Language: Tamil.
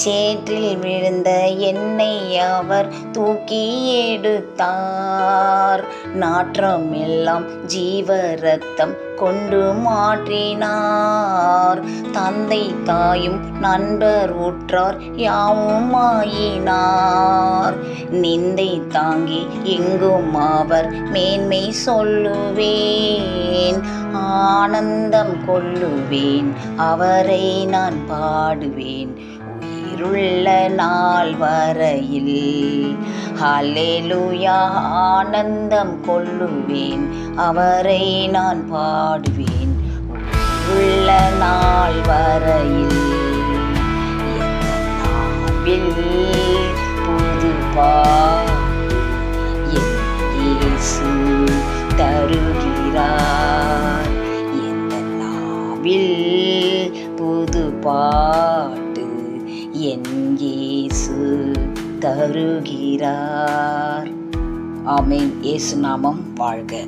சேற்றில் விழுந்த என்னை அவர் தூக்கி எடுத்தார். நாற்றம் எல்லாம் ஜீவ ரத்தம் கொண்டு மாற்றினார். தந்தை தாயும் நண்பர் உற்றார் யாவும் ஆயினார். நிந்தை தாங்கி எங்கும் அவர் மேன்மை சொல்லுவேன். ஆனந்தம் கொள்ளுவேன், அவரை நான் பாடுவேன் உயிருள்ள நாள் வரையில். ஹல்லேலூயா, ஆனந்தம் கொள்ளுவேன், அவரை நான் பாடுவேன் உயிருள்ள நாள் வரையில். புது இயேசு தருகிறார். எந்த நாவில் புது பாட்டு என் இயேசு தருகிறார். ஆமென். இயேசு நாமம் வாழ்க.